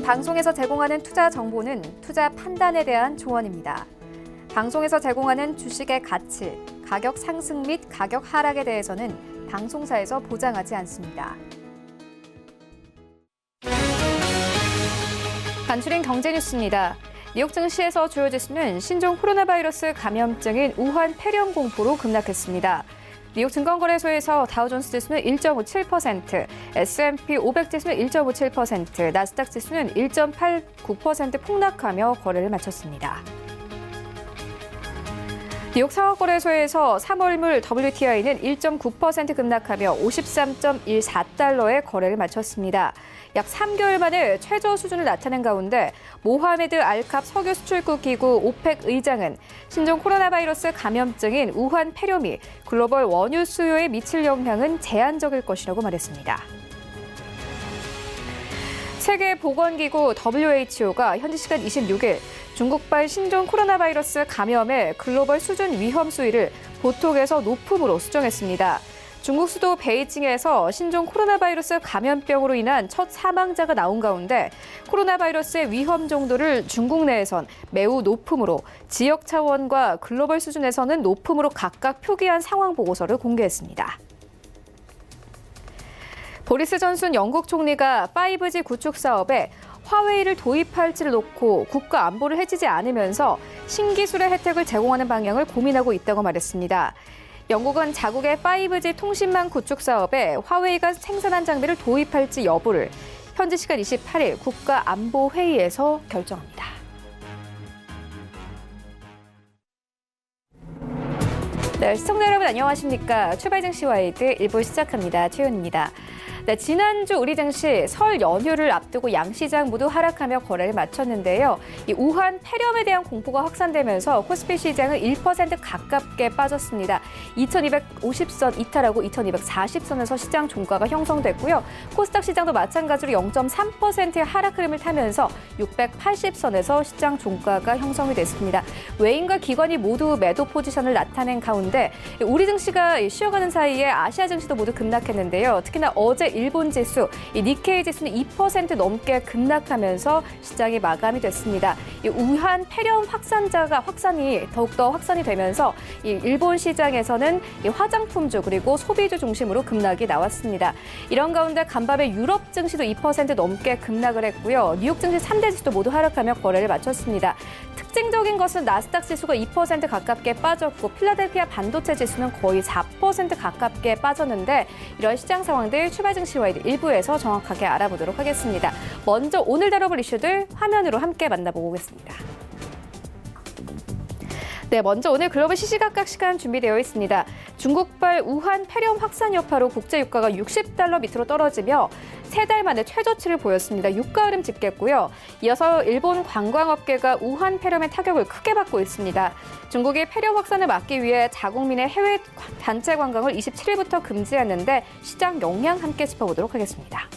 방송에서 제공하는 투자 정보는 투자 판단에 대한 조언입니다. 방송에서 제공하는 주식의 가치, 가격 상승 및 가격 하락에 대해서는 방송사에서 보장하지 않습니다. 간추린 경제 뉴스입니다. 뉴욕 증시에서 주요 지수는 신종 코로나 바이러스 감염증인 우한 폐렴 공포로 급락했습니다. 뉴욕 증권거래소에서 다우존스 지수는 1.57%, S&P 500 지수는 1.57%, 나스닥 지수는 1.89% 폭락하며 거래를 마쳤습니다. 뉴욕 상하거래소에서 3월물 WTI는 1.9% 급락하며 53.14달러에 거래를 마쳤습니다. 약 3개월 만에 최저 수준을 나타낸 가운데 모하메드 알캅 석유 수출국 기구 오펙 의장은 신종 코로나 바이러스 감염증인 우한 폐렴이 글로벌 원유 수요에 미칠 영향은 제한적일 것이라고 말했습니다. 세계보건기구 WHO가 현지 시간 26일 중국발 신종 코로나 바이러스 감염의 글로벌 수준 위험 수위를 보통에서 높음으로 수정했습니다. 중국 수도 베이징에서 신종 코로나 바이러스 감염병으로 인한 첫 사망자가 나온 가운데 코로나 바이러스의 위험 정도를 중국 내에선 매우 높음으로 지역 차원과 글로벌 수준에서는 높음으로 각각 표기한 상황 보고서를 공개했습니다. 보리스 존슨 영국 총리가 5G 구축 사업에 화웨이를 도입할지를 놓고 국가 안보를 해치지 않으면서 신기술의 혜택을 제공하는 방향을 고민하고 있다고 말했습니다. 영국은 자국의 5G 통신망 구축 사업에 화웨이가 생산한 장비를 도입할지 여부를 현지 시간 28일 국가안보회의에서 결정합니다. 네, 시청자 여러분 안녕하십니까. 출발 증시 와이드 1부 시작합니다. 최윤입니다. 네, 지난주 우리 증시 설 연휴를 앞두고 양시장 모두 하락하며 거래를 마쳤는데요. 이 우한 폐렴에 대한 공포가 확산되면서 코스피 시장은 1% 가깝게 빠졌습니다. 2250선 이탈하고 2240선에서 시장 종가가 형성됐고요. 코스닥 시장도 마찬가지로 0.3%의 하락 흐름을 타면서 680선에서 시장 종가가 형성이 됐습니다. 외인과 기관이 모두 매도 포지션을 나타낸 가운데 우리 증시가 쉬어가는 사이에 아시아 증시도 모두 급락했는데요. 특히나 어제 일본 지수, 이 니케이 지수는 2% 넘게 급락하면서 시장이 마감이 됐습니다. 이 우한 폐렴 확산이 더욱더 확산이 되면서 이 일본 시장에서는 이 화장품주 그리고 소비주 중심으로 급락이 나왔습니다. 이런 가운데 간밤에 유럽 증시도 2% 넘게 급락을 했고요. 뉴욕 증시 3대 지수도 모두 하락하며 거래를 마쳤습니다. 특징적인 것은 나스닥 지수가 2% 가깝게 빠졌고 필라델피아 반도체 지수는 거의 4% 가깝게 빠졌는데 이런 시장 상황들 출발 증시 와이드 1부에서 정확하게 알아보도록 하겠습니다. 먼저 오늘 다뤄볼 이슈들 화면으로 함께 만나보고 오겠습니다. 네, 먼저 오늘 글로벌 시시각각 시간 준비되어 있습니다. 중국발 우한 폐렴 확산 여파로 국제 유가가 60달러 밑으로 떨어지며 3달 만에 최저치를 보였습니다. 유가 흐름 짚겠고요. 이어서 일본 관광업계가 우한 폐렴의 타격을 크게 받고 있습니다. 중국이 폐렴 확산을 막기 위해 자국민의 해외 단체 관광을 27일부터 금지했는데 시장 영향 함께 짚어보도록 하겠습니다.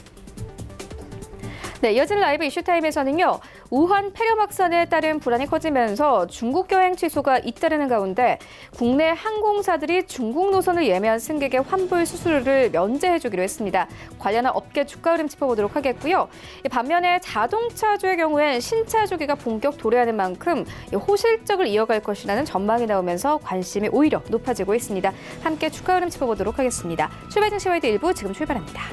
네, 이어진 라이브 이슈타임에서는요. 우한 폐렴 확산에 따른 불안이 커지면서 중국 여행 취소가 잇따르는 가운데 국내 항공사들이 중국 노선을 예매한 승객의 환불 수수료를 면제해주기로 했습니다. 관련한 업계 주가 흐름 짚어보도록 하겠고요. 반면에 자동차주의 경우엔 신차 주기가 본격 도래하는 만큼 호실적을 이어갈 것이라는 전망이 나오면서 관심이 오히려 높아지고 있습니다. 함께 주가 흐름 짚어보도록 하겠습니다. 출발 증시 와이드 1부 지금 출발합니다.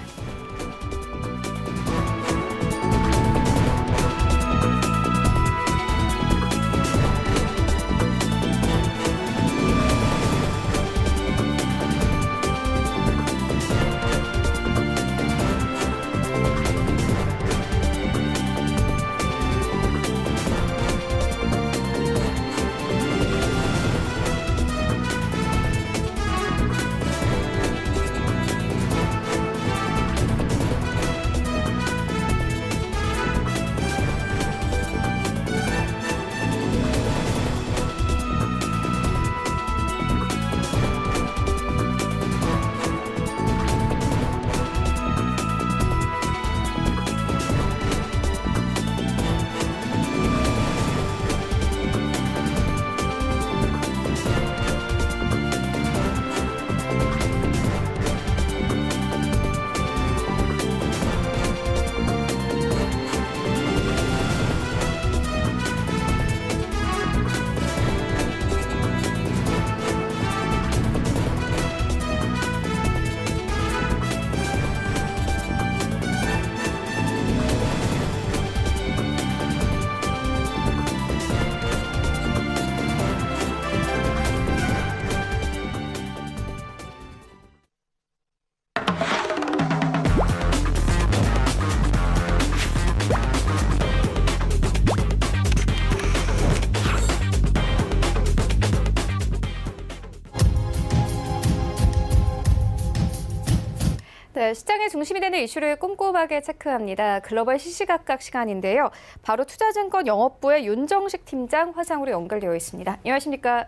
네, 시장의 중심이 되는 이슈를 꼼꼼하게 체크합니다. 글로벌 시시각각 시간인데요. 바로 투자증권 영업부의 윤정식 팀장 화상으로 연결되어 있습니다. 안녕하십니까?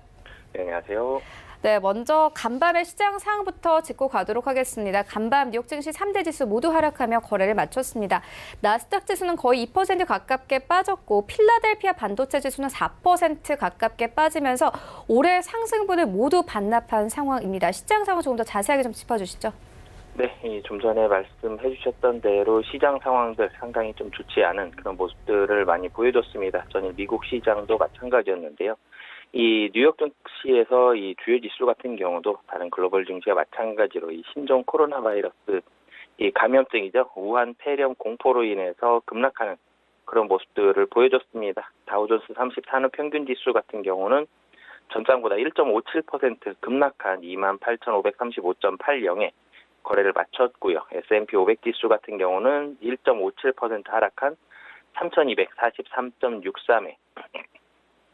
네, 안녕하세요. 네, 먼저 간밤의 시장 상황부터 짚고 가도록 하겠습니다. 간밤 뉴욕 증시 3대 지수 모두 하락하며 거래를 마쳤습니다. 나스닥 지수는 거의 2% 가깝게 빠졌고 필라델피아 반도체 지수는 4% 가깝게 빠지면서 올해 상승분을 모두 반납한 상황입니다. 시장 상황 조금 더 자세하게 좀 짚어주시죠. 네, 좀 전에 말씀해 주셨던 대로 시장 상황들 상당히 좀 좋지 않은 그런 모습들을 많이 보여줬습니다. 전일 미국 시장도 마찬가지였는데요. 이 뉴욕 증시에서 이 주요 지수 같은 경우도 다른 글로벌 증시와 마찬가지로 이 신종 코로나 바이러스 이 감염증이죠. 우한 폐렴 공포로 인해서 급락하는 그런 모습들을 보여줬습니다. 다우존스 30 산업 평균 지수 같은 경우는 전장보다 1.57% 급락한 28,535.80에 거래를 마쳤고요. S&P 500 지수 같은 경우는 1.57% 하락한 3,243.63에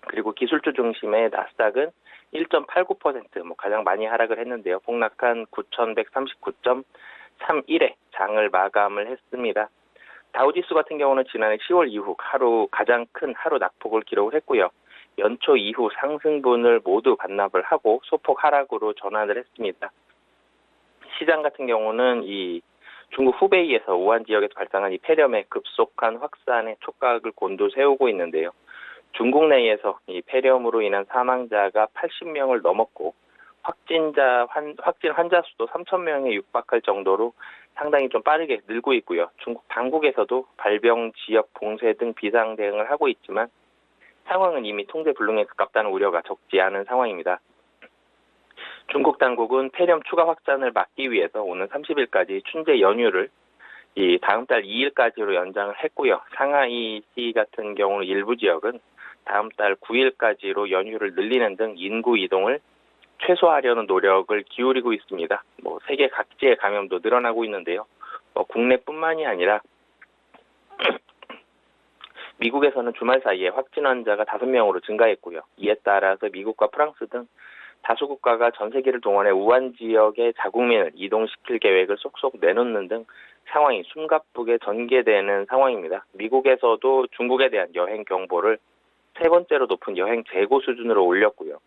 그리고 기술주 중심의 나스닥은 1.89% 가장 많이 하락을 했는데요. 폭락한 9,139.31에 장을 마감을 했습니다. 다우지수 같은 경우는 지난해 10월 이후 가장 큰 하루 낙폭을 기록을 했고요. 연초 이후 상승분을 모두 반납을 하고 소폭 하락으로 전환을 했습니다. 시장 같은 경우는 이 중국 후베이에서 우한 지역에서 발생한 이 폐렴의 급속한 확산에 촉각을 곤두세우고 있는데요. 중국 내에서 이 폐렴으로 인한 사망자가 80명을 넘었고 확진 환자 수도 3,000명에 육박할 정도로 상당히 좀 빠르게 늘고 있고요. 중국 당국에서도 발병 지역 봉쇄 등 비상 대응을 하고 있지만 상황은 이미 통제 불능에 가깝다는 우려가 적지 않은 상황입니다. 중국 당국은 폐렴 추가 확산을 막기 위해서 오는 30일까지 춘제 연휴를 이 다음 달 2일까지로 연장을 했고요. 상하이시 같은 경우는 일부 지역은 다음 달 9일까지로 연휴를 늘리는 등 인구 이동을 최소화하려는 노력을 기울이고 있습니다. 세계 각지의 감염도 늘어나고 있는데요. 국내뿐만이 아니라 미국에서는 주말 사이에 확진 환자가 5명으로 증가했고요. 이에 따라서 미국과 프랑스 등 다수 국가가 전 세계를 동원해 우한 지역의 자국민을 이동시킬 계획을 속속 내놓는 등 상황이 숨가쁘게 전개되는 상황입니다. 미국에서도 중국에 대한 여행 경보를 세 번째로 높은 여행 재고 수준으로 올렸고요.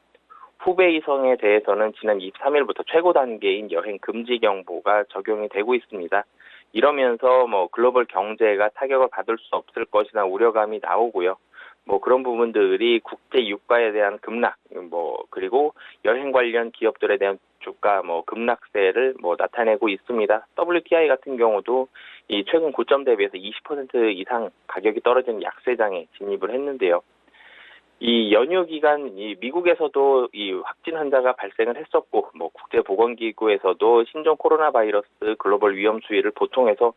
후베이성에 대해서는 지난 23일부터 최고 단계인 여행 금지 경보가 적용이 되고 있습니다. 이러면서 글로벌 경제가 타격을 받을 수 없을 것이나 우려감이 나오고요. 그런 부분들이 국제 유가에 대한 급락, 그리고 여행 관련 기업들에 대한 주가 급락세를 나타내고 있습니다. WTI 같은 경우도 이 최근 고점 대비해서 20% 이상 가격이 떨어진 약세장에 진입을 했는데요. 이 연휴 기간 이 미국에서도 이 확진 환자가 발생을 했었고 국제보건기구에서도 신종 코로나 바이러스 글로벌 위험 수위를 보통에서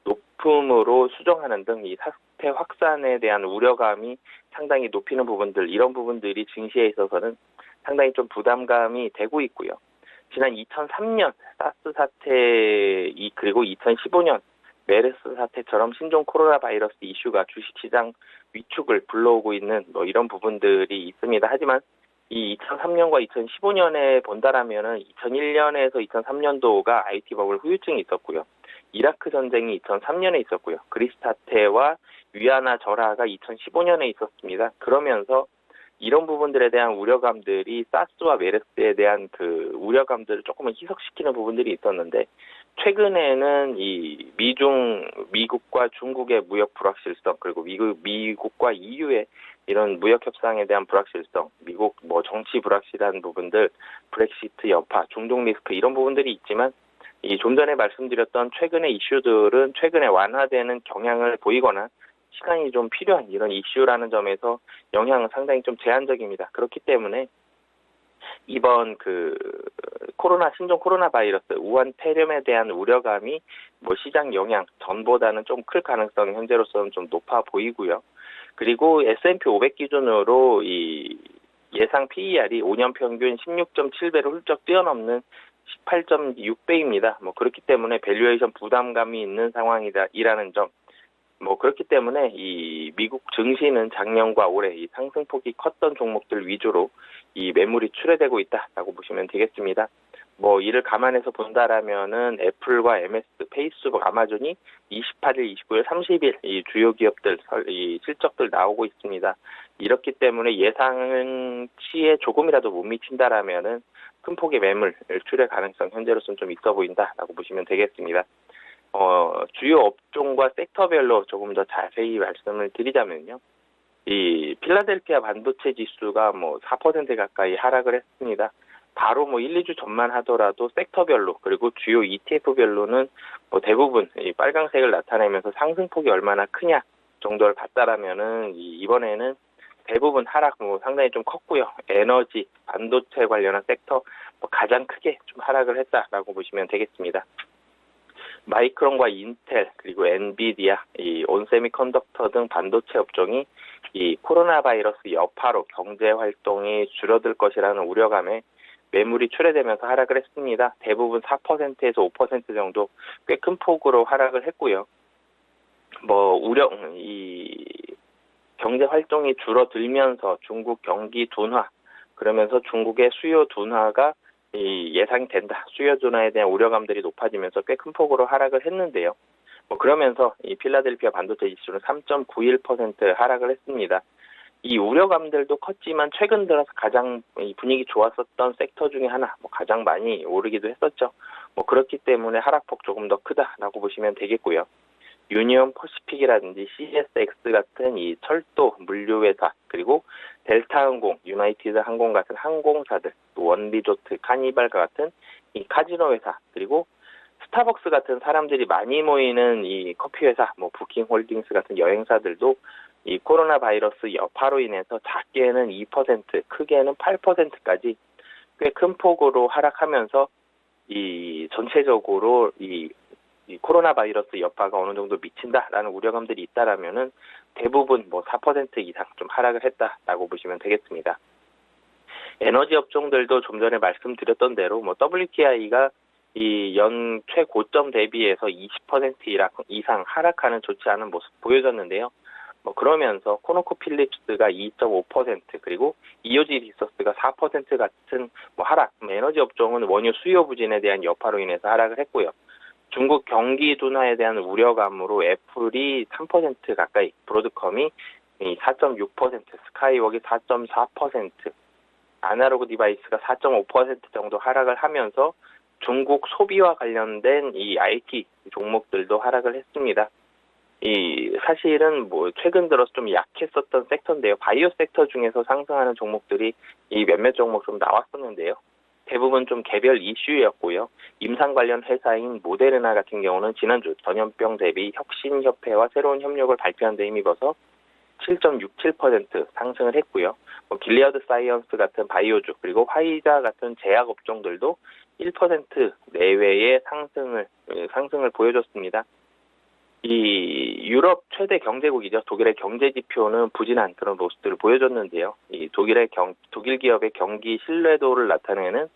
높음으로 수정하는 등 이 사태 확산에 대한 우려감이 상당히 높이는 부분들, 이런 부분들이 증시에 있어서는 상당히 좀 부담감이 되고 있고요. 지난 2003년 사스 사태 그리고 2015년 메르스 사태처럼 신종 코로나 바이러스 이슈가 주식시장 위축을 불러오고 있는 이런 부분들이 있습니다. 하지만 이 2003년과 2015년에 본다라면은 2001년에서 2003년도가 IT 버블 후유증이 있었고요. 이라크 전쟁이 2003년에 있었고요. 그리스 사태와 위안화 절하가 2015년에 있었습니다. 그러면서 이런 부분들에 대한 우려감들이 사스와 메르스에 대한 그 우려감들을 조금은 희석시키는 부분들이 있었는데, 최근에는 이 미국과 중국의 무역 불확실성, 그리고 미국과 EU의 이런 무역 협상에 대한 불확실성, 미국 정치 불확실한 부분들, 브렉시트 여파, 중동 리스크 이런 부분들이 있지만, 이 좀 전에 말씀드렸던 최근의 이슈들은 최근에 완화되는 경향을 보이거나 시간이 좀 필요한 이런 이슈라는 점에서 영향은 상당히 좀 제한적입니다. 그렇기 때문에 이번 신종 코로나 바이러스 우한 폐렴에 대한 우려감이 시장 영향 전보다는 좀 클 가능성이 현재로서는 좀 높아 보이고요. 그리고 S&P 500 기준으로 이 예상 PER이 5년 평균 16.7배를 훌쩍 뛰어넘는 18.6배입니다. 그렇기 때문에 밸류에이션 부담감이 있는 상황이라는 점. 그렇기 때문에 이 미국 증시는 작년과 올해 이 상승폭이 컸던 종목들 위주로 이 매물이 출회되고 있다라고 보시면 되겠습니다. 뭐 이를 감안해서 본다라면은 애플과 MS, 페이스북, 아마존이 28일, 29일, 30일 이 주요 기업들 이 실적들 나오고 있습니다. 이렇기 때문에 예상치에 조금이라도 못 미친다라면은 큰 폭의 매물 출회 가능성 현재로서는 좀 있어 보인다라고 보시면 되겠습니다. 주요 업종과 섹터별로 조금 더 자세히 말씀을 드리자면요. 이 필라델피아 반도체 지수가 뭐 4% 가까이 하락을 했습니다. 바로 뭐 1, 2주 전만 하더라도 섹터별로 그리고 주요 ETF별로는 뭐 대부분 이 빨강색을 나타내면서 상승폭이 얼마나 크냐 정도를 봤다라면은 이번에는 대부분 하락 뭐 상당히 좀 컸고요. 에너지, 반도체 관련한 섹터 뭐 가장 크게 좀 하락을 했다라고 보시면 되겠습니다. 마이크론과 인텔 그리고 엔비디아, 이 온세미컨덕터 등 반도체 업종이 이 코로나 바이러스 여파로 경제 활동이 줄어들 것이라는 우려감에 매물이 출회되면서 하락을 했습니다. 대부분 4%에서 5% 정도 꽤 큰 폭으로 하락을 했고요. 이 경제 활동이 줄어들면서 중국 경기 둔화, 그러면서 중국의 수요 둔화가 예상이 된다. 수요 둔화에 대한 우려감들이 높아지면서 꽤 큰 폭으로 하락을 했는데요. 그러면서 이 필라델피아 반도체 지수는 3.91% 하락을 했습니다. 이 우려감들도 컸지만 최근 들어서 가장 분위기 좋았었던 섹터 중에 하나, 가장 많이 오르기도 했었죠. 그렇기 때문에 하락폭 조금 더 크다라고 보시면 되겠고요. 유니온 퍼시픽이라든지 CSX 같은 이 철도 물류회사, 그리고 델타항공, 유나이티드 항공 같은 항공사들, 또 원리조트, 카니발과 같은 이 카지노 회사, 그리고 스타벅스 같은 사람들이 많이 모이는 이 커피 회사, 부킹홀딩스 같은 여행사들도 이 코로나 바이러스 여파로 인해서 작게는 2%, 크게는 8%까지 꽤 큰 폭으로 하락하면서 이 전체적으로 이 코로나 바이러스 여파가 어느 정도 미친다라는 우려감들이 있다라면은 대부분 4% 이상 좀 하락을 했다라고 보시면 되겠습니다. 에너지 업종들도 좀 전에 말씀드렸던 대로 WTI가 이 연 최고점 대비해서 20% 이상 하락하는 좋지 않은 모습 보여졌는데요. 그러면서 코노코필립스가 2.5% 그리고 이오지 리소스가 4% 같은 하락, 에너지 업종은 원유 수요 부진에 대한 여파로 인해서 하락을 했고요. 중국 경기 둔화에 대한 우려감으로 애플이 3% 가까이, 브로드컴이 4.6%, 스카이웍이 4.4%, 아날로그 디바이스가 4.5% 정도 하락을 하면서 중국 소비와 관련된 이 IT 종목들도 하락을 했습니다. 사실은 최근 들어서 좀 약했었던 섹터인데요. 바이오 섹터 중에서 상승하는 종목들이 몇몇 종목 좀 나왔었는데요. 대부분 좀 개별 이슈였고요. 임상 관련 회사인 모데르나 같은 경우는 지난주 전염병 대비 혁신협회와 새로운 협력을 발표한 데 힘입어서 7.67% 상승을 했고요. 길리어드 사이언스 같은 바이오주 그리고 화이자 같은 제약 업종들도 1% 내외의 상승을 보여줬습니다. 이 유럽 최대 경제국이죠. 독일의 경제 지표는 부진한 그런 모습들을 보여줬는데요. 이 독일 기업의 경기 신뢰도를 나타내는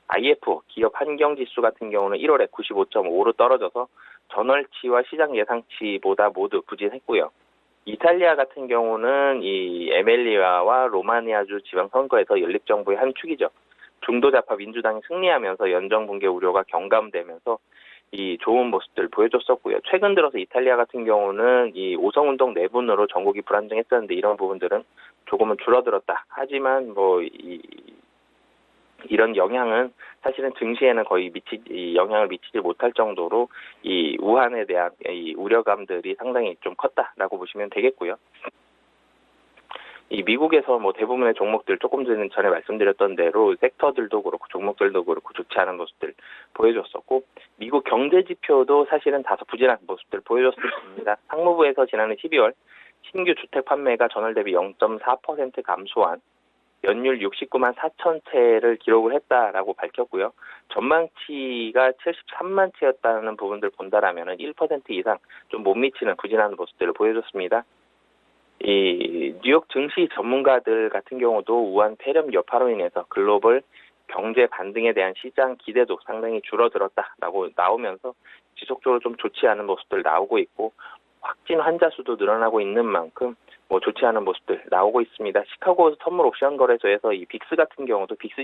IF 기업 환경 지수 같은 경우는 1월에 95.5로 떨어져서 전월치와 시장 예상치보다 모두 부진했고요. 이탈리아 같은 경우는 이 에밀리아와 로마니아주 지방선거에서 연립정부의 한 축이죠. 중도좌파 민주당이 승리하면서 연정붕괴 우려가 경감되면서 이 좋은 모습들 보여줬었고요. 최근 들어서 이탈리아 같은 경우는 이 오성운동 내분으로 전국이 불안정했었는데 이런 부분들은 조금은 줄어들었다. 하지만 이런 영향은 사실은 증시에는 거의 영향을 미치지 못할 정도로 이 우한에 대한 이 우려감들이 상당히 좀 컸다라고 보시면 되겠고요. 이 미국에서 대부분의 종목들 조금 전에 말씀드렸던 대로 섹터들도 그렇고 종목들도 그렇고 좋지 않은 모습들 보여줬었고 미국 경제 지표도 사실은 다소 부진한 모습들 보여줬습니다. 상무부에서 지난해 12월 신규 주택 판매가 전월 대비 0.4% 감소한 연율 69만 4천 채를 기록을 했다라고 밝혔고요. 전망치가 73만 채였다는 부분들 본다라면 1% 이상 좀 못 미치는 부진한 모습들을 보여줬습니다. 이 뉴욕 증시 전문가들 같은 경우도 우한 폐렴 여파로 인해서 글로벌 경제 반등에 대한 시장 기대도 상당히 줄어들었다라고 나오면서 지속적으로 좀 좋지 않은 모습들 나오고 있고 확진 환자 수도 늘어나고 있는 만큼 좋지 않은 모습들 나오고 있습니다. 시카고 선물 옵션 거래소에서 이 빅스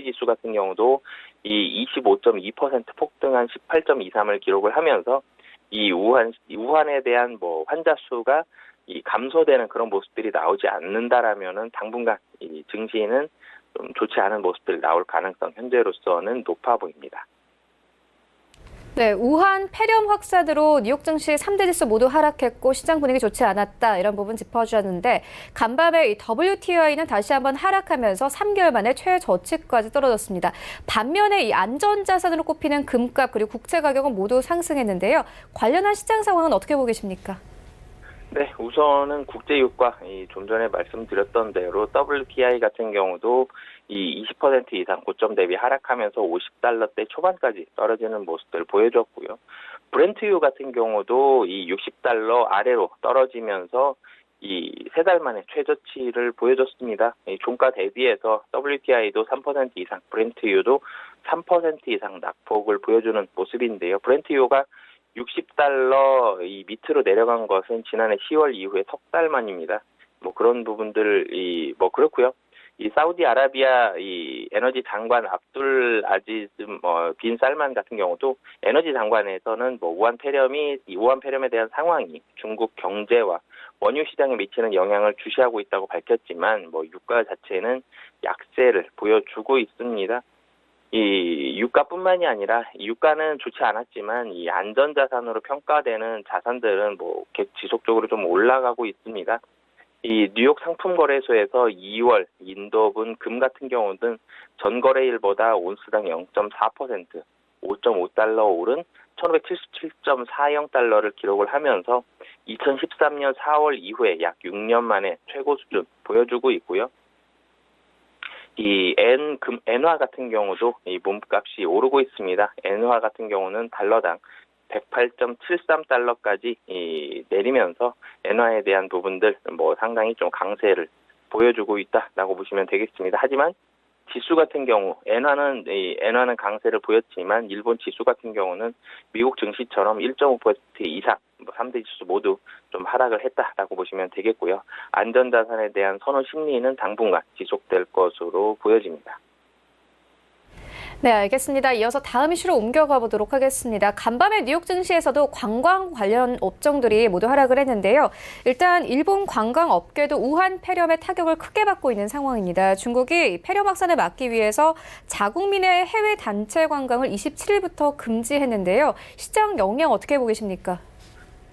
지수 같은 경우도 이 25.2% 폭등한 18.23을 기록을 하면서 이 우한에 대한 환자 수가 이 감소되는 그런 모습들이 나오지 않는다라면은 당분간 이 증시는 좀 좋지 않은 모습들 나올 가능성 현재로서는 높아 보입니다. 네, 우한 폐렴 확산으로 뉴욕 증시 3대 지수 모두 하락했고 시장 분위기 좋지 않았다 이런 부분 짚어주셨는데 간밤에 이 WTI는 다시 한번 하락하면서 3개월 만에 최저치까지 떨어졌습니다. 반면에 이 안전자산으로 꼽히는 금값 그리고 국채 가격은 모두 상승했는데요. 관련한 시장 상황은 어떻게 보고 계십니까? 네, 우선은 국제유가 좀 전에 말씀드렸던 대로 WTI 같은 경우도 이 20% 이상 고점 대비 하락하면서 50달러대 초반까지 떨어지는 모습을 보여줬고요. 브렌트유 같은 경우도 이 60달러 아래로 떨어지면서 이 3달 만에 최저치를 보여줬습니다. 종가 대비해서 WTI도 3% 이상, 브렌트유도 3% 이상 낙폭을 보여주는 모습인데요. 브렌트유가 60달러 이 밑으로 내려간 것은 지난해 10월 이후에 석 달 만입니다. 그런 부분들 그렇고요. 이 사우디아라비아 이 에너지 장관 압둘 아지즈 빈 살만 같은 경우도 에너지 장관에서는 우한 폐렴에 대한 상황이 중국 경제와 원유 시장에 미치는 영향을 주시하고 있다고 밝혔지만 유가 자체는 약세를 보여주고 있습니다. 이 유가뿐만이 아니라 유가는 좋지 않았지만 이 안전자산으로 평가되는 자산들은 지속적으로 좀 올라가고 있습니다. 이 뉴욕 상품거래소에서 2월 인도분 금 같은 경우는 전거래일보다 온스당 0.4%, 5.5달러 오른 1,577.40달러를 기록을 하면서 2013년 4월 이후에 약 6년 만에 최고 수준 보여주고 있고요. 이 엔화 같은 경우도 이 몸값이 오르고 있습니다. 엔화 같은 경우는 달러당 108.73달러까지 내리면서 엔화에 대한 부분들 상당히 좀 강세를 보여주고 있다라고 보시면 되겠습니다. 하지만 지수 같은 경우 엔화는 강세를 보였지만 일본 지수 같은 경우는 미국 증시처럼 1.5% 이상 3대 지수 모두 좀 하락을 했다라고 보시면 되겠고요. 안전자산에 대한 선호 심리는 당분간 지속될 것으로 보여집니다. 네, 알겠습니다. 이어서 다음 이슈로 옮겨가 보도록 하겠습니다. 간밤에 뉴욕 증시에서도 관광 관련 업종들이 모두 하락을 했는데요. 일단 일본 관광 업계도 우한 폐렴의 타격을 크게 받고 있는 상황입니다. 중국이 폐렴 확산을 막기 위해서 자국민의 해외 단체 관광을 27일부터 금지했는데요. 시장 영향 어떻게 보고 계십니까?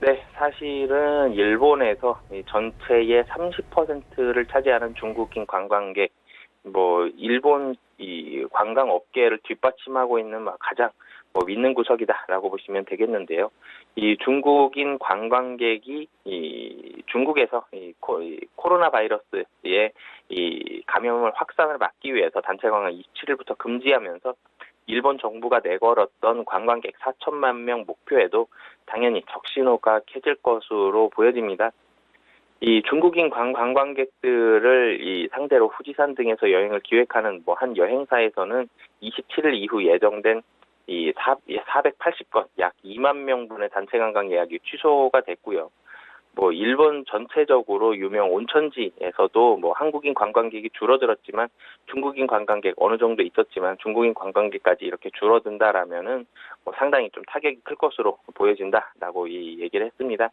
네, 사실은 일본에서 전체의 30%를 차지하는 중국인 관광객, 일본 이 관광 업계를 뒷받침하고 있는 가장 믿는 구석이다라고 보시면 되겠는데요. 이 중국인 관광객이 중국에서 코로나 바이러스의 이 감염을 확산을 막기 위해서 단체 관광 27일부터 금지하면서 일본 정부가 내걸었던 관광객 4천만 명 목표에도 당연히 적신호가 켜질 것으로 보여집니다. 이 중국인 관광객들을 상대로 후지산 등에서 여행을 기획하는 한 여행사에서는 27일 이후 예정된 480건 약 2만 명분의 단체 관광 예약이 취소가 됐고요. 일본 전체적으로 유명 온천지에서도 한국인 관광객이 줄어들었지만 중국인 관광객 어느 정도 있었지만 중국인 관광객까지 이렇게 줄어든다라면은 상당히 좀 타격이 클 것으로 보여진다라고 얘기를 했습니다.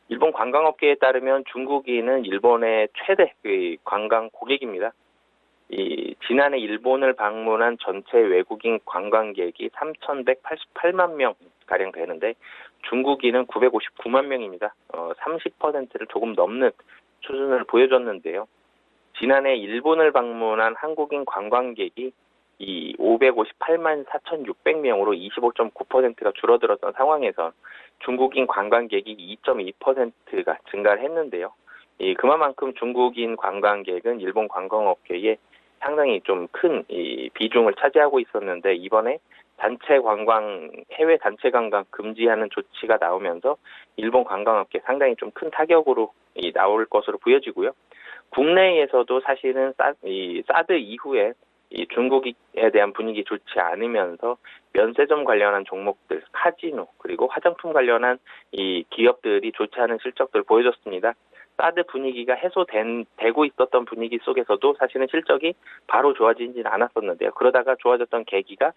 일본 관광업계에 따르면 중국인은 일본의 최대 관광 고객입니다. 지난해 일본을 방문한 전체 외국인 관광객이 3,188만 명 가량 되는데 중국인은 959만 명입니다. 30%를 조금 넘는 수준을 보여줬는데요. 지난해 일본을 방문한 한국인 관광객이 558만 4,600명으로 25.9%가 줄어들었던 상황에서 중국인 관광객이 2.2%가 증가를 했는데요. 그만큼 중국인 관광객은 일본 관광업계에 상당히 좀 큰 비중을 차지하고 있었는데 이번에 해외 단체 관광 금지하는 조치가 나오면서 일본 관광업계 상당히 좀 큰 타격으로 나올 것으로 보여지고요. 국내에서도 사실은 사드 이후에 이 중국에 대한 분위기 좋지 않으면서 면세점 관련한 종목들, 카지노 그리고 화장품 관련한 이 기업들이 좋지 않은 실적들을 보여줬습니다. 사드 분위기가 해소되고 있었던 분위기 속에서도 사실은 실적이 바로 좋아지지는 않았었는데요. 그러다가 좋아졌던 계기가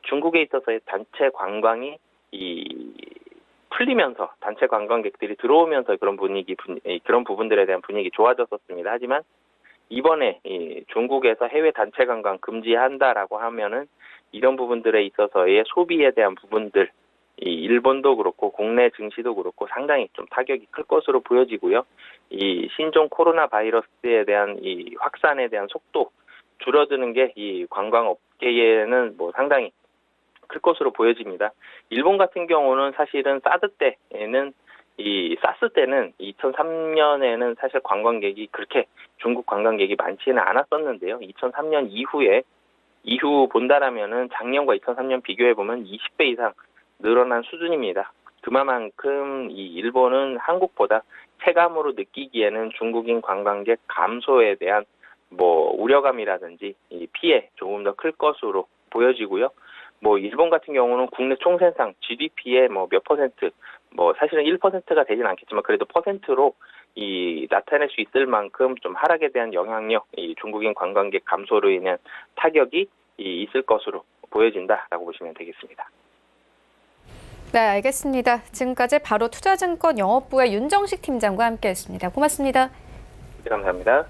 중국에 있어서의 단체 관광이 풀리면서 단체 관광객들이 들어오면서 그런 부분들에 대한 분위기 좋아졌었습니다. 하지만 이번에 중국에서 해외 단체 관광 금지한다라고 하면은 이런 부분들에 있어서의 소비에 대한 부분들, 일본도 그렇고 국내 증시도 그렇고 상당히 좀 타격이 클 것으로 보여지고요. 이 신종 코로나 바이러스에 대한 이 확산에 대한 속도 줄어드는 게 이 관광업계에는 뭐 상당히 클 것으로 보여집니다. 일본 같은 경우는 사실은 사스 때는 2003년에는 사실 중국 관광객이 많지는 않았었는데요. 2003년 이후 본다라면은 작년과 2003년 비교해 보면 20배 이상 늘어난 수준입니다. 그만큼 이 일본은 한국보다 체감으로 느끼기에는 중국인 관광객 감소에 대한 우려감이라든지 이 피해 조금 더 클 것으로 보여지고요. 일본 같은 경우는 국내 총생산 GDP의 몇 퍼센트, 사실은 1%가 되진 않겠지만 그래도 퍼센트로 나타낼 수 있을 만큼 좀 하락에 대한 영향력, 이 중국인 관광객 감소로 인한 타격이 있을 것으로 보여진다라고 보시면 되겠습니다. 네, 알겠습니다. 지금까지 바로 투자증권 영업부의 윤정식 팀장과 함께했습니다. 고맙습니다. 네, 감사합니다.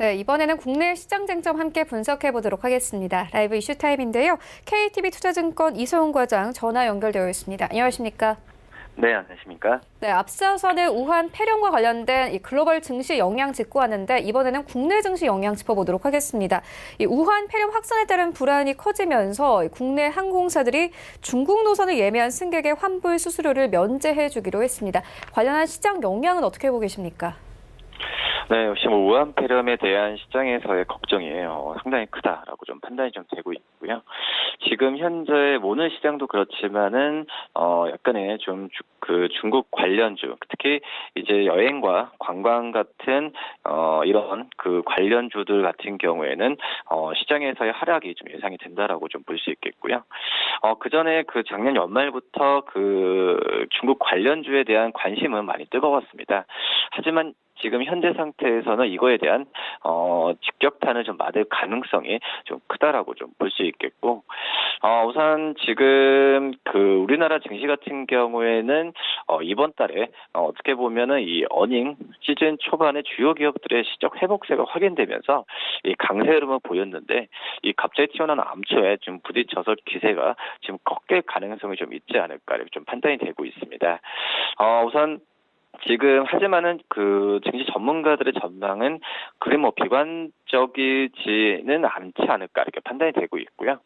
네, 이번에는 국내 시장 쟁점 함께 분석해 보도록 하겠습니다. 라이브 이슈 타임인데요. KTB 투자증권 이소영 과장 전화 연결되어 있습니다. 안녕하십니까? 네, 안녕하십니까? 네, 앞서서는 우한 폐렴과 관련된 이 글로벌 증시 영향 짚고 왔는데 이번에는 국내 증시 영향 짚어보도록 하겠습니다. 이 우한 폐렴 확산에 따른 불안이 커지면서 국내 항공사들이 중국 노선을 예매한 승객의 환불 수수료를 면제해 주기로 했습니다. 관련한 시장 영향은 어떻게 보고 계십니까? 네, 역시 우한 폐렴에 대한 시장에서의 걱정이 상당히 크다라고 좀 판단이 좀 되고 있고요. 지금 현재 모든 시장도 그렇지만은 약간의 좀 중국 관련주, 특히 이제 여행과 관광 같은 이런 그 관련주들 같은 경우에는 시장에서의 하락이 좀 예상이 된다라고 좀 볼 수 있겠고요. 그 전에 작년 연말부터 중국 관련주에 대한 관심은 많이 뜨거웠습니다. 하지만 지금 현재 상태에서는 이거에 대한 직격탄을 좀 맞을 가능성이 좀 크다라고 좀 볼 수 있겠고, 우선 지금 우리나라 증시 같은 경우에는 이번 달에 어떻게 보면은 이 어닝 시즌 초반에 주요 기업들의 실적 회복세가 확인되면서 이 강세 흐름을 보였는데 이 갑자기 튀어나온 암초에 좀 부딪혀서 기세가 지금 꺾일 가능성이 좀 있지 않을까 이렇게 좀 판단이 되고 있습니다. 우선 지금 하지만은 증시 전문가들의 전망은 비관적이지는 않지 않을까 이렇게 판단이 되고 있고요.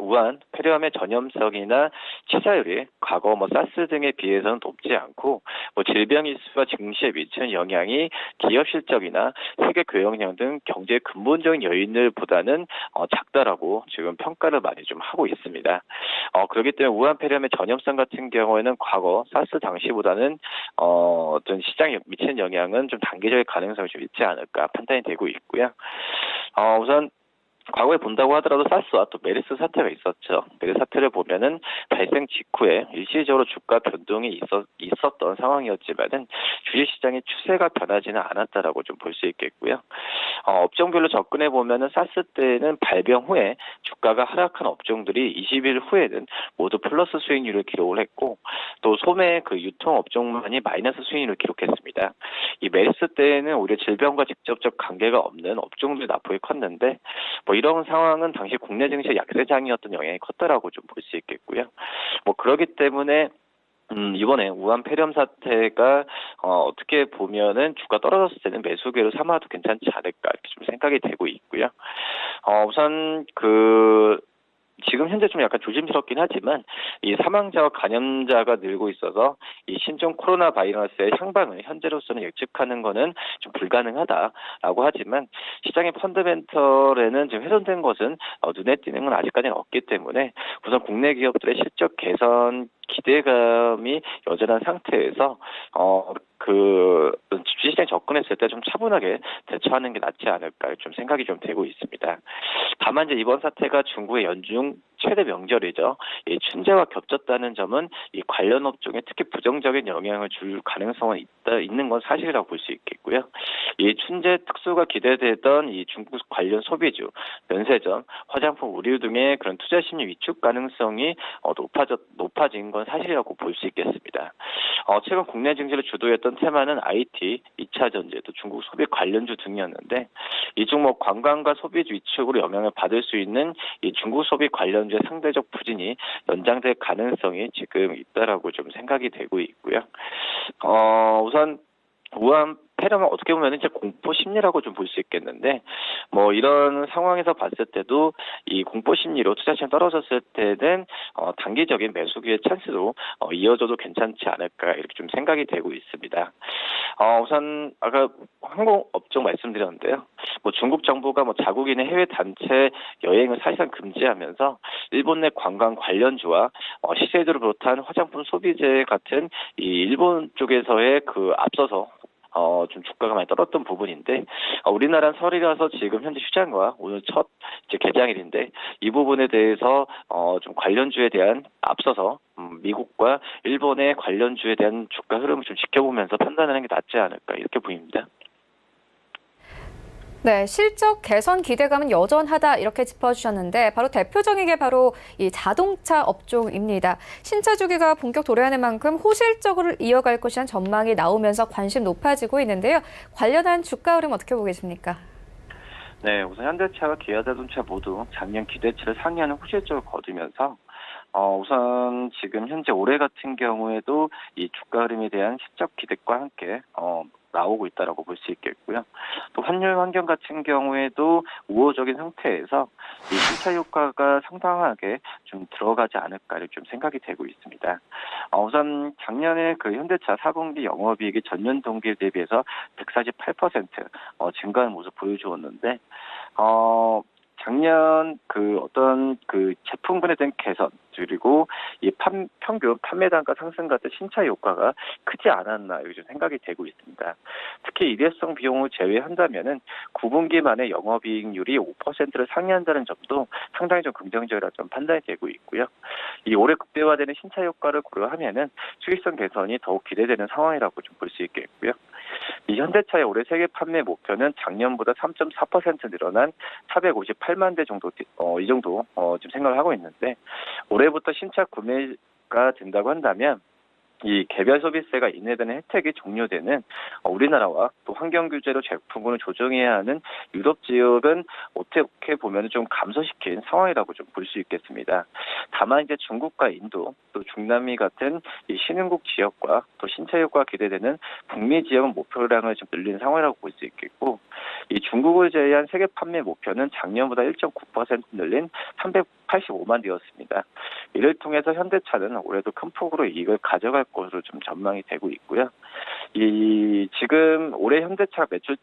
우한 폐렴의 전염성이나 치사율이 과거 사스 등에 비해서는 높지 않고 질병 일수가 증시에 미치는 영향이 기업 실적이나 세계 교역량 등 경제의 근본적인 요인들보다는 작다라고 지금 평가를 많이 좀 하고 있습니다. 그렇기 때문에 우한 폐렴의 전염성 같은 경우에는 과거 사스 당시보다는 어떤 시장에 미치는 영향은 좀 단기적인 가능성이 좀 있지 않을까 판단이 되고 있고요. 우선 과거에 본다고 하더라도 사스와 또 메르스 사태가 있었죠. 메르스 사태를 보면은 발생 직후에 일시적으로 주가 변동이 있었던 상황이었지만은 주식시장의 추세가 변하지는 않았다라고 좀 볼 수 있겠고요. 업종별로 접근해 보면은 사스 때는 발병 후에 주가가 하락한 업종들이 20일 후에는 모두 플러스 수익률을 기록을 했고, 또 소매 유통 업종만이 마이너스 수익률을 기록했습니다. 이 메르스 때는 오히려 질병과 직접적 관계가 없는 업종들이 낙폭이 컸는데 이런 상황은 당시 국내 증시 약세장이었던 영향이 컸다라고 좀 볼 수 있겠고요. 그렇기 때문에 이번에 우한 폐렴 사태가 어떻게 보면은 주가 떨어졌을 때는 매수 기회로 삼아도 괜찮지 않을까 이렇게 좀 생각이 되고 있고요. 우선 지금 현재 좀 약간 조심스럽긴 하지만 이 사망자와 감염자가 늘고 있어서 이 신종 코로나 바이러스의 향방을 현재로서는 예측하는 것은 좀 불가능하다라고 하지만 시장의 펀더멘털에는 지금 훼손된 것은 눈에 띄는 건 아직까지는 없기 때문에 우선 국내 기업들의 실적 개선 기대감이 여전한 상태에서 주식시장에 접근했을 때 좀 차분하게 대처하는 게 낫지 않을까 좀 생각이 좀 되고 있습니다. 다만 이제 이번 사태가 중국의 연중 최대 명절이죠. 이 춘제와 겹쳤다는 점은 이 관련 업종에 특히 부정적인 영향을 줄 가능성은 있는 건 사실이라고 볼 수 있겠고요. 이 춘제 특수가 기대되던 이 중국 관련 소비주, 면세점, 화장품, 의류 등의 그런 투자 심리 위축 가능성이 높아진 건 사실이라고 볼 수 있겠습니다. 최근 국내 증시를 주도했던 테마는 IT, 2차 전지, 또 중국 소비 관련주 등이었는데 이 중 관광과 소비주 위축으로 영향을 받을 수 있는 이 중국 소비 관련주의 상대적 부진이 연장될 가능성이 지금 있다라고 좀 생각이 되고 있고요. 우선 우한 폐렴은 어떻게 보면 이제 공포 심리라고 좀 볼 수 있겠는데, 이런 상황에서 봤을 때도 이 공포 심리로 투자층이 떨어졌을 때는 단기적인 매수기의 찬스로 이어져도 괜찮지 않을까 이렇게 좀 생각이 되고 있습니다. 우선 아까 항공업종 말씀드렸는데요. 중국 정부가 자국인의 해외 단체 여행을 사실상 금지하면서 일본 내 관광 관련주와 시세들을 비롯한 화장품 소비재 같은 이 일본 쪽에서의 앞서서 좀 주가가 많이 떨어졌던 부분인데, 우리나라는 설이라서 지금 현재 휴장과 오늘 첫 이제 개장일인데, 이 부분에 대해서 좀 관련주에 대한 앞서서 미국과 일본의 관련주에 대한 주가 흐름을 좀 지켜보면서 판단하는 게 낫지 않을까 이렇게 보입니다. 네, 실적 개선 기대감은 여전하다 이렇게 짚어주셨는데 바로 대표적인 게 바로 이 자동차 업종입니다. 신차 주기가 본격 도래하는 만큼 호실적으로 이어갈 것이란 전망이 나오면서 관심 높아지고 있는데요. 관련한 주가 흐름 어떻게 보고 계십니까? 네, 우선 현대차와 기아자동차 모두 작년 기대치를 상회하는 호실적을 거두면서 우선 지금 현재 올해 같은 경우에도 이 주가 흐름에 대한 실적 기대과 함께 나오고 있다라고 볼 수 있겠고요. 또 환율 환경 같은 경우에도 우호적인 상태에서 이 실차 효과가 상당하게 좀 들어가지 않을까 이렇게 좀 생각이 되고 있습니다. 우선 작년에 현대차 4분기 영업이익이 전년 동기에 대비해서 148% 증가하는 모습 보여주었는데 작년 어떤 제품군에 대한 개선 그리고 이 평균 판매 단가 상승 같은 신차 효과가 크지 않았나 이렇게 좀 생각이 되고 있습니다. 특히 일회성 비용을 제외한다면은 9분기 만에 영업이익률이 5%를 상회한다는 점도 상당히 좀 긍정적이라 좀 판단이 되고 있고요. 이 올해 극대화되는 신차 효과를 고려하면은 수익성 개선이 더욱 기대되는 상황이라고 좀 볼 수 있겠고요. 이 현대차의 올해 세계 판매 목표는 작년보다 3.4% 늘어난 458만 대 정도, 이 정도 지금 생각을 하고 있는데, 올해부터 신차 구매가 된다고 한다면 이 개별 소비세가 인하되는 혜택이 종료되는 우리나라와 또 환경 규제로 제품군을 조정해야 하는 유럽 지역은 어떻게 보면 좀 감소시킨 상황이라고 좀 볼 수 있겠습니다. 다만 이제 중국과 인도 또 중남미 같은 이 신흥국 지역과 또 신차 효과가 기대되는 북미 지역은 목표량을 좀 늘린 상황이라고 볼 수 있겠고, 이 중국을 제외한 세계 판매 목표는 작년보다 1.9% 늘린 385만 대였습니다. 이를 통해서 현대차는 올해도 큰 폭으로 이익을 가져갈 것으로 좀 전망이 되고 있고요. 지금 올해 현대차 매출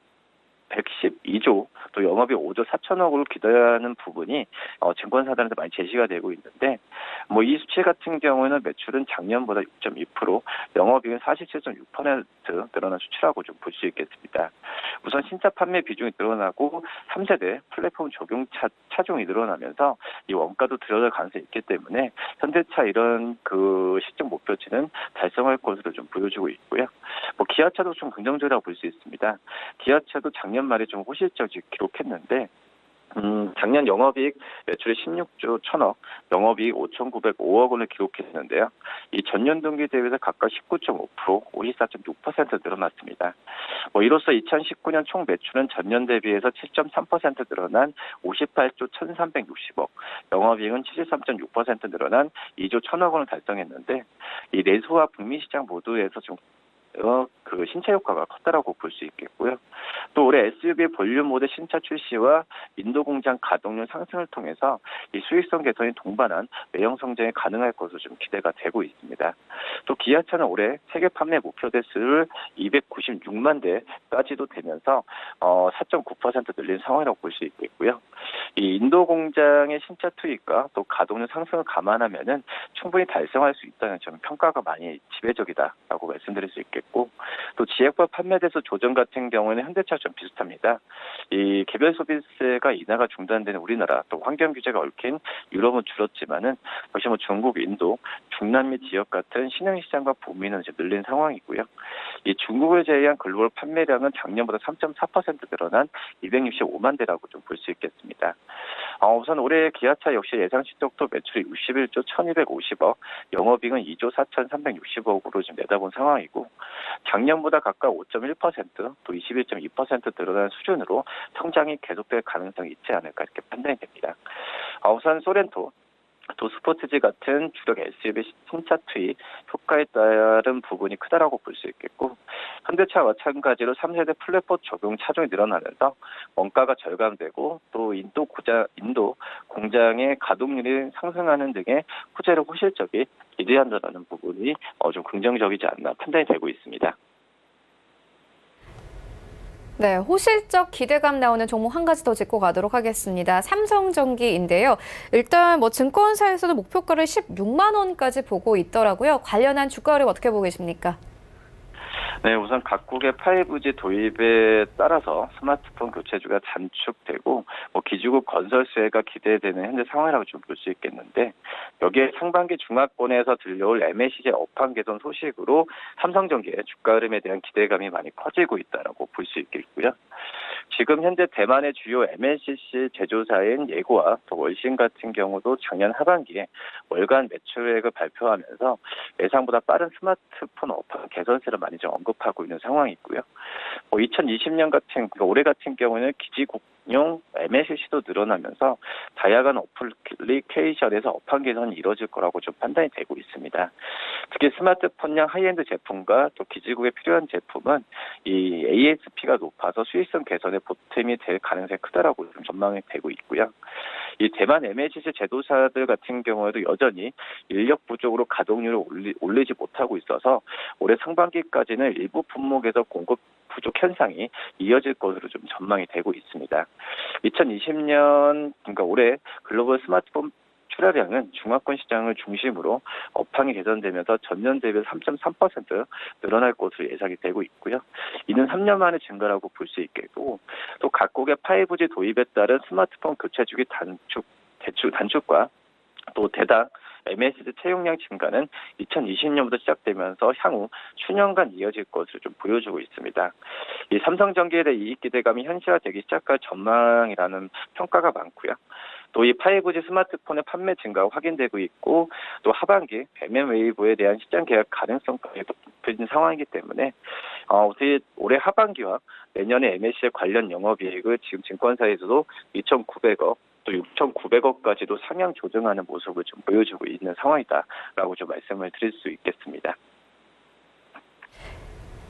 112조, 또 영업이 5조 4천억으로 기대하는 부분이 증권사들한테 많이 제시가 되고 있는데, 이 수치 같은 경우에는 매출은 작년보다 6.2%, 영업이익은 47.6% 늘어난 수치라고 좀 볼 수 있겠습니다. 우선 신차 판매 비중이 늘어나고 3세대 플랫폼 적용 차종이 늘어나면서 이 원가도 들어갈 가능성이 있기 때문에 현대차 이런 실적 목표치는 달성할 것으로 좀 보여주고 있고요. 기아차도 좀 긍정적이라고 볼 수 있습니다. 기아차도 작년 말에 좀 호실적을 기록했는데, 작년 영업이익 매출이 16조 1천억, 영업이익 5,905억 원을 기록했는데요. 이 전년 동기 대비해서 각각 19.5%, 54.6% 늘어났습니다. 이로써 2019년 총 매출은 전년 대비해서 7.3% 늘어난 58조 1,360억, 영업이익은 73.6% 늘어난 2조 1천억 원을 달성했는데, 이 내수와 북미 시장 모두에서 좀 그 신차 효과가 컸다라고 볼 수 있겠고요. 또 올해 SUV 볼륨 모델 신차 출시와 인도 공장 가동률 상승을 통해서 이 수익성 개선이 동반한 외형 성장이 가능할 것으로 좀 기대가 되고 있습니다. 또 기아차는 올해 세계 판매 목표 대수를 296만 대까지도 되면서 4.9% 늘린 상황이라고 볼 수 있겠고요. 이 인도 공장의 신차 투입과 또 가동률 상승을 감안하면은 충분히 달성할 수 있다는 점 평가가 많이 지배적이다라고 말씀드릴 수 있겠고, 또 지역별 판매 대수 조정 같은 경우에는 현대차와 좀 비슷합니다. 이 개별 소비세가 인하가 중단되는 우리나라, 또 환경 규제가 얽힌 유럽은 줄었지만은 역시 뭐 중국, 인도, 중남미 지역 같은 신흥 시장과 북미는 이제 늘린 상황이고요. 이 중국을 제외한 글로벌 판매량은 작년보다 3.4% 늘어난 265만 대라고 좀 볼 수 있겠습니다. 우선 올해 기아차 역시 예상 실적도 매출이 61조 1,250억, 영업이익은 2조 4,360억으로 지금 내다본 상황이고, 작년보다 각각 5.1%, 또 21.2% 늘어난 수준으로 성장이 계속될 가능성이 있지 않을까 이렇게 판단이 됩니다. 우선 소렌토, 또 스포츠지 같은 주력 SUV 신차 투입 효과에 따른 부분이 크다라고 볼 수 있겠고, 현대차와 마찬가지로 3세대 플랫폼 적용 차종이 늘어나면서 원가가 절감되고, 또 인도 공장의 가동률이 상승하는 등의 호재로 호실적이 기대한다는 부분이 좀 긍정적이지 않나 판단이 되고 있습니다. 네, 호실적 기대감 나오는 종목 한 가지 더 짚고 가도록 하겠습니다. 삼성전기인데요. 일단 뭐 증권사에서는 목표가를 16만 원까지 보고 있더라고요. 관련한 주가 흐름 어떻게 보고 계십니까? 네, 우선 각국의 5G 도입에 따라서 스마트폰 교체주가 단축되고 기지국 건설 수혜가 기대되는 현재 상황이라고 좀 볼 수 있겠는데, 여기에 상반기 중화권에서 들려올 MLCC 업황 개선 소식으로 삼성전기의 주가 흐름에 대한 기대감이 많이 커지고 있다라고 볼 수 있겠고요. 지금 현재 대만의 주요 MLCC 제조사인 예고와 또 월신 같은 경우도 작년 하반기에 월간 매출액을 발표하면서 예상보다 빠른 스마트폰 업황 개선세를 많이 좀 언급하고 있는 상황이고요. 2020년 그러니까 올해 같은 경우는 기지국용 MLCC도 늘어나면서 다양한 어플리케이션에서 업황 개선이 이루어질 거라고 좀 판단이 되고 있습니다. 특히 스마트폰용 하이엔드 제품과 또 기지국에 필요한 제품은 이 ASP가 높아서 수익성 개선에 보탬이 될 가능성이 크다라고 좀 전망이 되고 있고요. 이 대만 MLCC 제조사들 같은 경우에도 여전히 인력 부족으로 가동률을 올리지 못하고 있어서 올해 상반기까지는 일부 품목에서 공급 부족 현상이 이어질 것으로 좀 전망이 되고 있습니다. 2020년 그러니까 올해 글로벌 스마트폰 출하량은 중화권 시장을 중심으로 업황이 개선되면서 전년 대비 3.3% 늘어날 것으로 예상이 되고 있고요. 이는 3년 만에 증가라고 볼 수 있겠고, 또 각국의 5G 도입에 따른 스마트폰 교체 주기 단축과 또 대당 MLCD 채용량 증가는 2020년부터 시작되면서 향후 수년간 이어질 것으로 좀 보여주고 있습니다. 이 삼성전기에 대해 이익 기대감이 현실화되기 시작할 전망이라는 평가가 많고요. 또 이 5G 스마트폰의 판매 증가가 확인되고 있고, 또 하반기 웨이브에 대한 시장 계약 가능성까지 높아진 상황이기 때문에 올해 하반기와 내년에 MLC의 관련 영업이익을 지금 증권사에서도 2,900억 또 6,900억까지도 상향 조정하는 모습을 좀 보여주고 있는 상황이다라고 좀 말씀을 드릴 수 있겠습니다.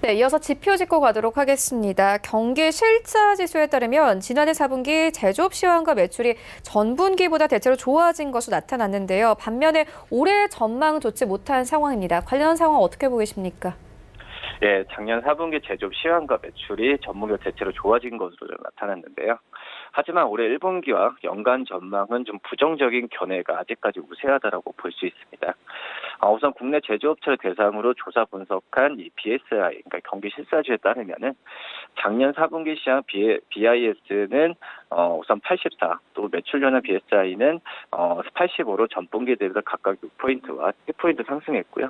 네, 이어서 지표 짚고 가도록 하겠습니다. 경기 실자 지수에 따르면 지난해 4분기 제조업 시황과 매출이 전분기보다 대체로 좋아진 것으로 나타났는데요. 반면에 올해 전망 좋지 못한 상황입니다. 관련 상황 어떻게 보고 계십니까? 예, 작년 4분기 제조업 시황과 매출이 전분기와 대체로 좋아진 것으로 좀 나타났는데요. 하지만 올해 1분기와 연간 전망은 좀 부정적인 견해가 아직까지 우세하다라고 볼 수 있습니다. 우선 국내 제조업체를 대상으로 조사 분석한 이 BSI, 그러니까 경기 실사주에 따르면은 작년 4분기 시황 BIS는 우선 84, 또 매출 연한 BSI는 85로 전분기 대비해서 각각 6포인트와 10포인트 상승했고요.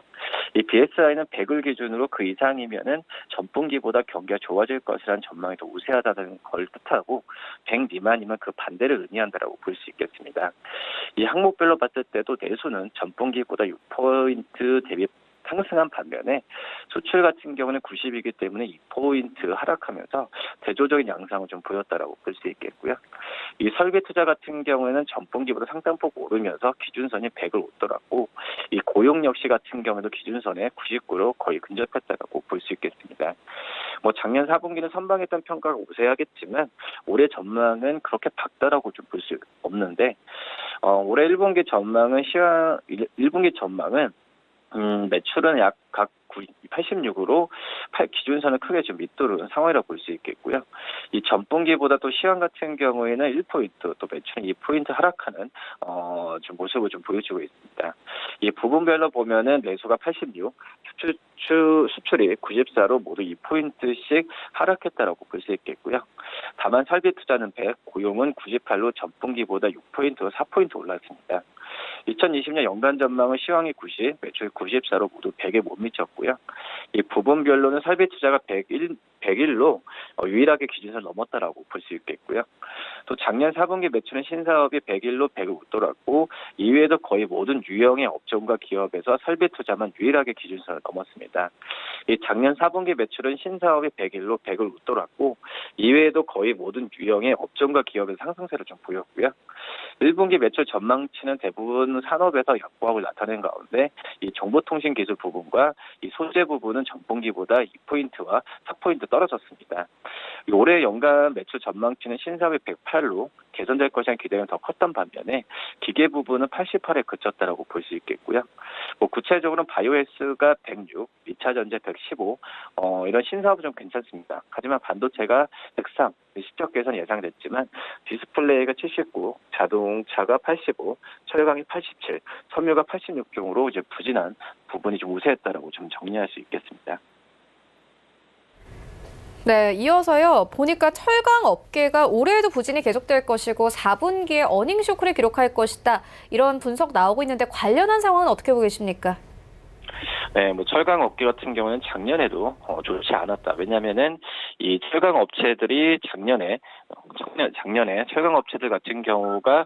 이 BSI는 100을 기준으로 그 이상이면은 전분기보다 경기가 좋아질 것이라는 전망이 더 우세하다는 걸 뜻하고, 100 미만이면 그 반대를 의미한다라고 볼 수 있겠습니다. 이 항목별로 봤을 때도 내수는 전분기보다 6포인트 대비 상승한 반면에 수출 같은 경우는 90이기 때문에 2포인트 하락하면서 대조적인 양상을 좀 보였다라고 볼 수 있겠고요. 이 설계 투자 같은 경우에는 전분기보다 상당폭 오르면서 기준선이 100을 웃돌았고, 이 고용 역시 같은 경우도 기준선에 99로 거의 근접했다고 볼 수 있겠습니다. 작년 4분기는 선방했던 평가가 우세하겠지만 올해 전망은 그렇게 밝다라고 좀 볼 수 없는데 올해 1분기 전망은 1분기 전망은 매출은 약 각 86으로 기준선을 크게 좀 밑도는 상황이라고 볼 수 있겠고요. 이 전분기보다 또 시황 같은 경우에는 1포인트, 또 매출은 2포인트 하락하는 좀 모습을 좀 보여주고 있습니다. 이 부분별로 보면은 매수가 86, 수출이 94로 모두 2포인트씩 하락했다라고 볼 수 있겠고요. 다만 설비 투자는 100, 고용은 98로 전분기보다 6포인트, 4포인트 올랐습니다. 2020년 연간 전망은 시황이 90, 매출 94로 모두 100에 못 미쳤고요. 이 부분별로는 설비 투자가 101로 유일하게 기준선을 넘었다라고 볼 수 있겠고요. 또 작년 4분기 매출은 신사업이 101로 100을 웃돌았고 이외에도 거의 모든 유형의 업종과 기업에서 설비 투자만 유일하게 기준선을 넘었습니다. 이 작년 4분기 매출은 신사업이 101로 100을 웃돌았고 이외에도 거의 모든 유형의 업종과 기업에서 상승세를 좀 보였고요. 1분기 매출 전망치는 대부분 산업에서 약보합을 나타낸 가운데 이 정보통신기술 부분과 이 소재 부분은 전분기보다 2포인트와 4포인트 떨어졌습니다. 올해 연간 매출 전망치는 신사업이 108로 개선될 것이라는 기대가 더 컸던 반면에 기계 부분은 88에 그쳤다라고 볼 수 있겠고요. 구체적으로는 바이오헬스가 106, 2차 전지 115 이런 신사업은 좀 괜찮습니다. 하지만 반도체가 103, 실적 개선 예상됐지만 디스플레이가 79, 자동차가 85, 철강이 87, 섬유가 86 등으로 이제 부진한 부분이 좀 우세했다라고 좀 정리할 수 있겠습니다. 네, 이어서요. 보니까 철강 업계가 올해에도 부진이 계속될 것이고 4분기에 어닝 쇼크를 기록할 것이다. 이런 분석 나오고 있는데 관련한 상황은 어떻게 보고 계십니까? 네, 철강 업계 같은 경우는 작년에도 좋지 않았다. 왜냐하면은 이 철강 업체들이 작년에 철강 업체들 같은 경우가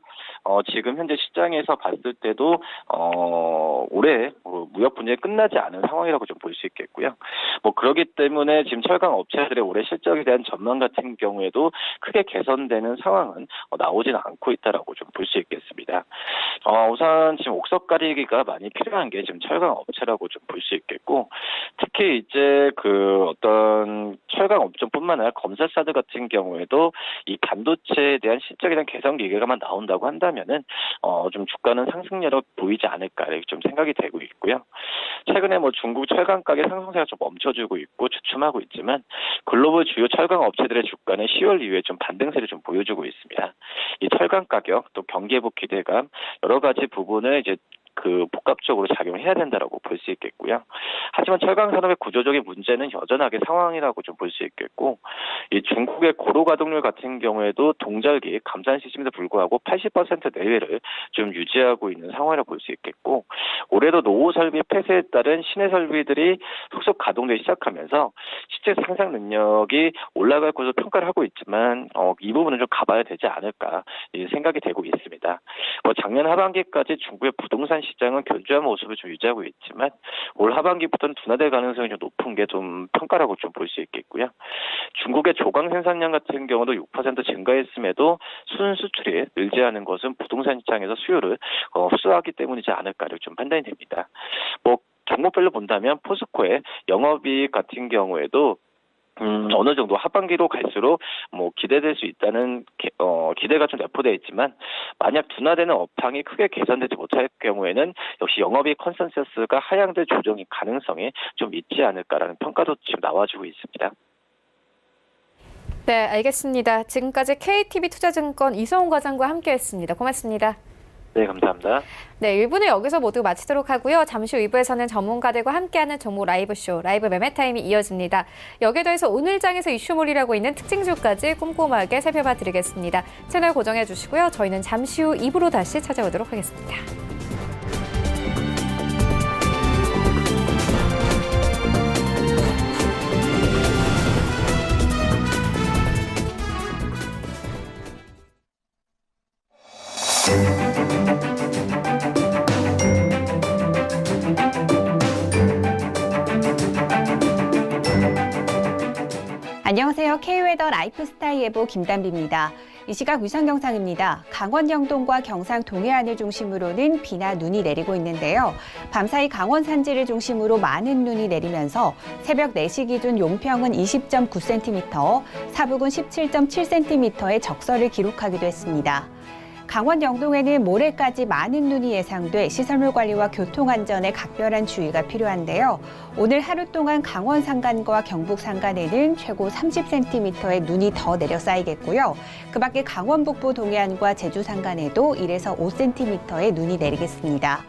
지금 현재 시장에서 봤을 때도 올해 무역 분쟁이 끝나지 않은 상황이라고 좀 볼 수 있겠고요. 그렇기 때문에 지금 철강 업체들의 올해 실적에 대한 전망 같은 경우에도 크게 개선되는 상황은 나오지는 않고 있다라고 좀 볼 수 있겠습니다. 우선 지금 옥석 가리기가 많이 필요한 게 지금 철강 업체라고 좀 볼 수 있겠고, 특히 이제 어떤 철강 업종뿐만 아니라 검사사들 같은 경우에도 이 반도체에 대한 실적에 대한 개선 기계가만 나온다고 한다면은 좀 주가는 상승률을 보이지 않을까 이렇게 좀 생각이 되고 있고요. 최근에 중국 철강 가격 상승세가 좀 멈춰주고 있고 주춤하고 있지만 글로벌 주요 철강 업체들의 주가는 10월 이후에 좀 반등세를 좀 보여주고 있습니다. 이 철강 가격 또 경기 회복 기대감 여러 가지 부분을 이제 복합적으로 작용해야 된다라고 볼 수 있겠고요. 하지만 철강 산업의 구조적인 문제는 여전하게 상황이라고 좀 볼 수 있겠고, 이 중국의 고로 가동률 같은 경우에도 동절기 감산 시즌에도 불구하고 80% 내외를 좀 유지하고 있는 상황이라고 볼 수 있겠고, 올해도 노후 설비 폐쇄에 따른 신의 설비들이 속속 가동되기 시작하면서 실제 생산 능력이 올라갈 것으로 평가를 하고 있지만 이 부분은 좀 가봐야 되지 않을까 생각이 되고 있습니다. 작년 하반기까지 중국의 부동산 시장은 견조한 모습을 좀 유지하고 있지만 올 하반기부터는 둔화될 가능성이 좀 높은 게 좀 평가라고 좀 볼 수 있겠고요. 중국의 조강 생산량 같은 경우도 6% 증가했음에도 순수출이 늘지 않은 것은 부동산 시장에서 수요를 흡수하기 때문이지 않을까 이렇게 좀 판단이 됩니다. 종목별로 본다면 포스코의 영업이익 같은 경우에도 어느 정도 하반기로 갈수록 기대될 수 있다는 기대가 좀 내포되어 있지만 만약 둔화되는 업황이 크게 개선되지 못할 경우에는 역시 영업이익 컨센서스가 하향될 조정이 가능성이 좀 있지 않을까라는 평가도 지금 나와주고 있습니다. 네, 알겠습니다. 지금까지 KTB 투자증권 이성훈 과장과 함께했습니다. 고맙습니다. 네, 감사합니다. 네, 1부는 여기서 모두 마치도록 하고요. 잠시 후 2부에서는 전문가들과 함께하는 종목 라이브쇼, 라이브 매매타임이 이어집니다. 여기에 더해서 오늘 장에서 이슈몰이라고 있는 특징주까지 꼼꼼하게 살펴봐 드리겠습니다. 채널 고정해 주시고요. 저희는 잠시 후 2부로 다시 찾아오도록 하겠습니다. 안녕하세요. K웨더 라이프스타일 예보 김단비입니다. 이 시각 위성 경상입니다. 강원 영동과 경상 동해안을 중심으로는 비나 눈이 내리고 있는데요. 밤사이 강원 산지를 중심으로 많은 눈이 내리면서 새벽 4시 기준 용평은 20.9cm, 사북은 17.7cm의 적설을 기록하기도 했습니다. 강원 영동에는 모레까지 많은 눈이 예상돼 시설물 관리와 교통 안전에 각별한 주의가 필요한데요. 오늘 하루 동안 강원 산간과 경북 산간에는 최고 30cm의 눈이 더 내려 쌓이겠고요. 그 밖에 강원 북부 동해안과 제주 산간에도 1에서 5cm의 눈이 내리겠습니다.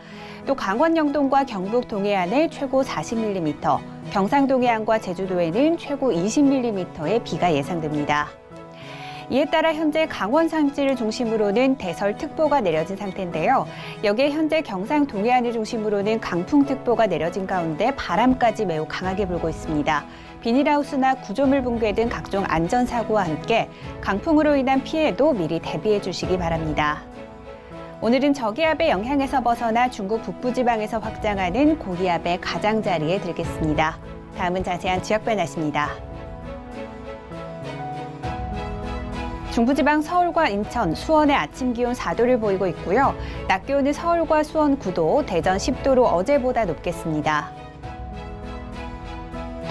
또 강원 영동과 경북 동해안에 최고 40mm, 경상 동해안과 제주도에는 최고 20mm의 비가 예상됩니다. 이에 따라 현재 강원 산지를 중심으로는 대설특보가 내려진 상태인데요. 여기에 현재 경상 동해안을 중심으로는 강풍특보가 내려진 가운데 바람까지 매우 강하게 불고 있습니다. 비닐하우스나 구조물 붕괴 등 각종 안전사고와 함께 강풍으로 인한 피해도 미리 대비해 주시기 바랍니다. 오늘은 저기압의 영향에서 벗어나 중국 북부지방에서 확장하는 고기압의 가장자리에 들겠습니다. 다음은 자세한 지역별 날씨입니다. 중부지방 서울과 인천, 수원의 아침 기온 4도를 보이고 있고요. 낮 기온은 서울과 수원 9도, 대전 10도로 어제보다 높겠습니다.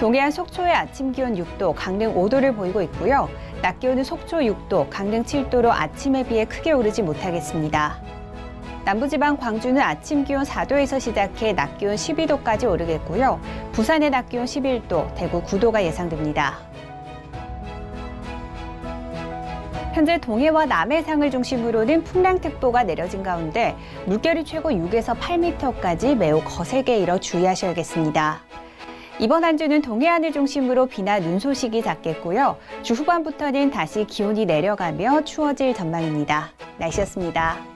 동해안 속초의 아침 기온 6도, 강릉 5도를 보이고 있고요. 낮 기온은 속초 6도, 강릉 7도로 아침에 비해 크게 오르지 못하겠습니다. 남부지방 광주는 아침 기온 4도에서 시작해 낮 기온 12도까지 오르겠고요. 부산의 낮 기온 11도, 대구 9도가 예상됩니다. 현재 동해와 남해상을 중심으로는 풍랑특보가 내려진 가운데 물결이 최고 6에서 8m까지 매우 거세게 일어 주의하셔야겠습니다. 이번 한 주는 동해안을 중심으로 비나 눈 소식이 잦겠고요. 주 후반부터는 다시 기온이 내려가며 추워질 전망입니다. 날씨였습니다.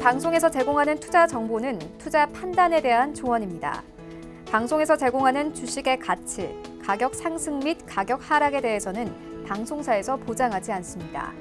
방송에서 제공하는 투자 정보는 투자 판단에 대한 조언입니다. 방송에서 제공하는 주식의 가치, 가격 상승 및 가격 하락에 대해서는 방송사에서 보장하지 않습니다.